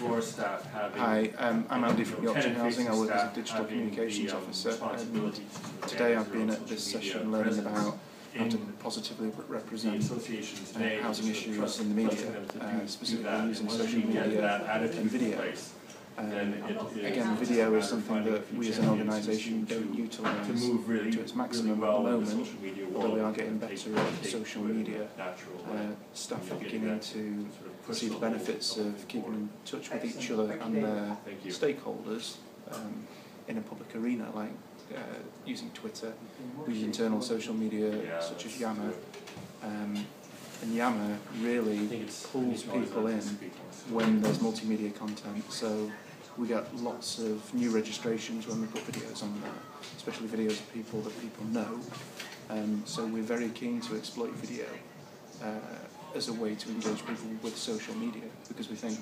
for staff having Hi, I'm Andy from Yorkshire Housing. I work as a digital communications officer. Today I've been at this session learning about how to positively represent housing issues in the media, specifically using social media and video. Again, video is something that we as an organisation don't utilise to its maximum at the moment, although we are getting better at social media. Staff are beginning to see the benefits of keeping in touch with each other and their stakeholders in a public arena, like using Twitter. We use internal social media such as Yammer. And Yammer really pulls people in when there's multimedia content, so we get lots of new registrations when we put videos on there, especially videos of people that people know. So we're very keen to exploit video as a way to engage people with social media, because we think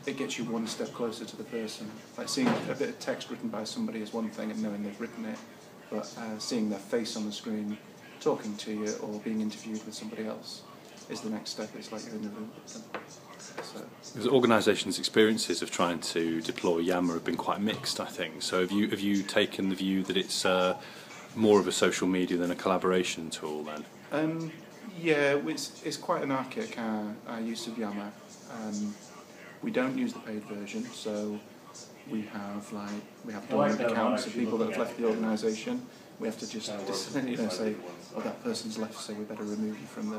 it gets you one step closer to the person. Like seeing a bit of text written by somebody is one thing and knowing they've written it, but seeing their face on the screen, talking to you, or being interviewed with somebody else is the next step. It's like you're in the room with them. So. Because organisations' experiences of trying to deploy Yammer have been quite mixed, I think. So have you taken the view that it's more of a social media than a collaboration tool then? Yeah, it's quite an archaic our use of Yammer. We don't use the paid version, so we have dormant accounts of people that have left the organisation. We have to just say, oh, that person's left, so we better remove you from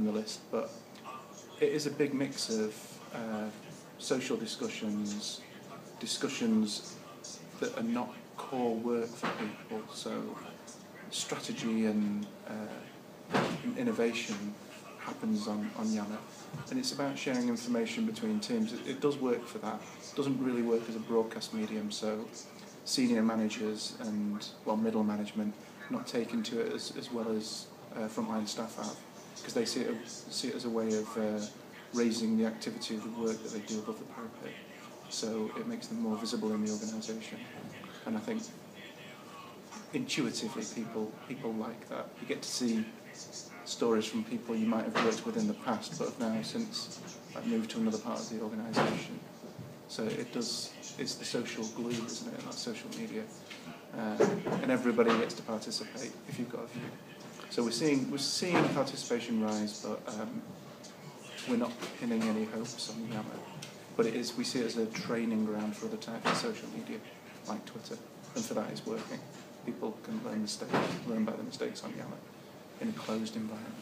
the list. But it is a big mix of social discussions that are not core work for people. So strategy and innovation happens on Yammer, and it's about sharing information between teams. It does work for that. It doesn't really work as a broadcast medium, so senior managers and middle management not taken to it as well as frontline staff have, because they see it as a way of raising the activity of the work that they do above the parapet. So it makes them more visible in the organisation, and I think intuitively people like that. You get to see stories from people you might have worked with in the past, but have now since moved to another part of the organisation. So it's the social glue, isn't it? That social media, and everybody gets to participate if you've got a view. So we're seeing participation rise, but we're not pinning any hopes on Yammer. But we see it as a training ground for other types of social media, like Twitter, and for that it's working. People can learn by the mistakes on Yammer in a closed environment.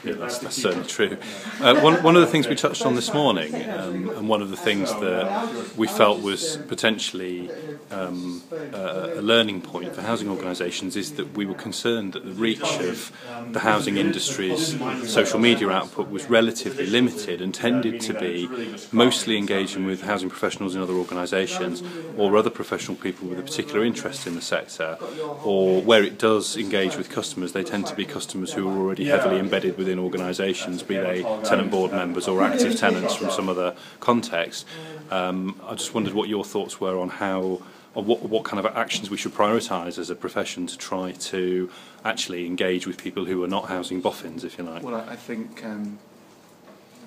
Yeah, that's certainly true. One of the things we touched on this morning, and one of the things that we felt was potentially a learning point for housing organisations, is that we were concerned that the reach of the housing industry's social media output was relatively limited and tended to be mostly engaging with housing professionals in other organisations or other professional people with a particular interest in the sector, or where it does engage with customers, they tend to be customers who are already heavily embedded within organisations, be they tenant board members or active tenants from some other context. I just wondered what your thoughts were on what kind of actions we should prioritise as a profession to try to actually engage with people who are not housing boffins, if you like. Well, I think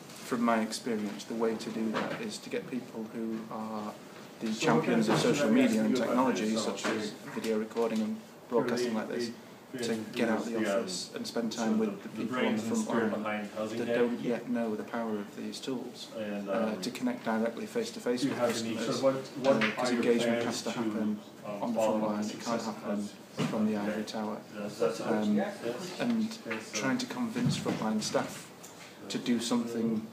from my experience, the way to do that is to get people who are the champions of social media and technology, such as video recording and broadcasting like this, to get out of the office and spend time with the people on the front line that don't yet know the power of these tools, to connect directly face-to-face with customers, because engagement has to happen on the front line, it can't happen from the ivory tower. And trying to convince frontline staff to do something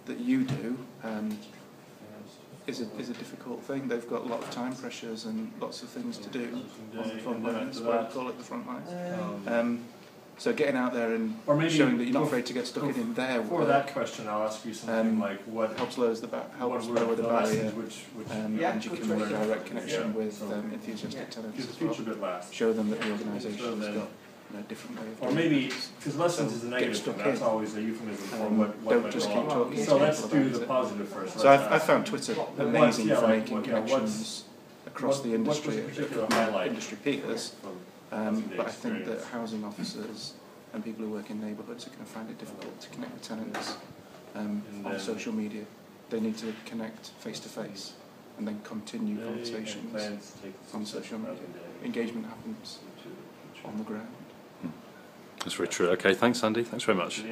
that you do is a difficult thing. They've got a lot of time pressures and lots of things to do on the front line. That's why I call it the front line. So getting out there and showing that you're not afraid to get stuck in their work. For that question, I'll ask you something like what helps lower the barrier, and you can make a direct connection with enthusiastic tenants as well. Show them that the organisation has got a different way of doing. Or maybe, because lessons is a negative, and that's always a euphemism for what don't just keep talking. So let's do the positive first. So I found Twitter amazing for making connections across the industry, industry peers, but I think that housing officers and people who work in neighbourhoods are going to find it difficult to connect with tenants on social media. they need to connect face to face and then continue conversations on social media. Engagement happens on the ground. That's very true. Okay, thanks Andy, thanks very much.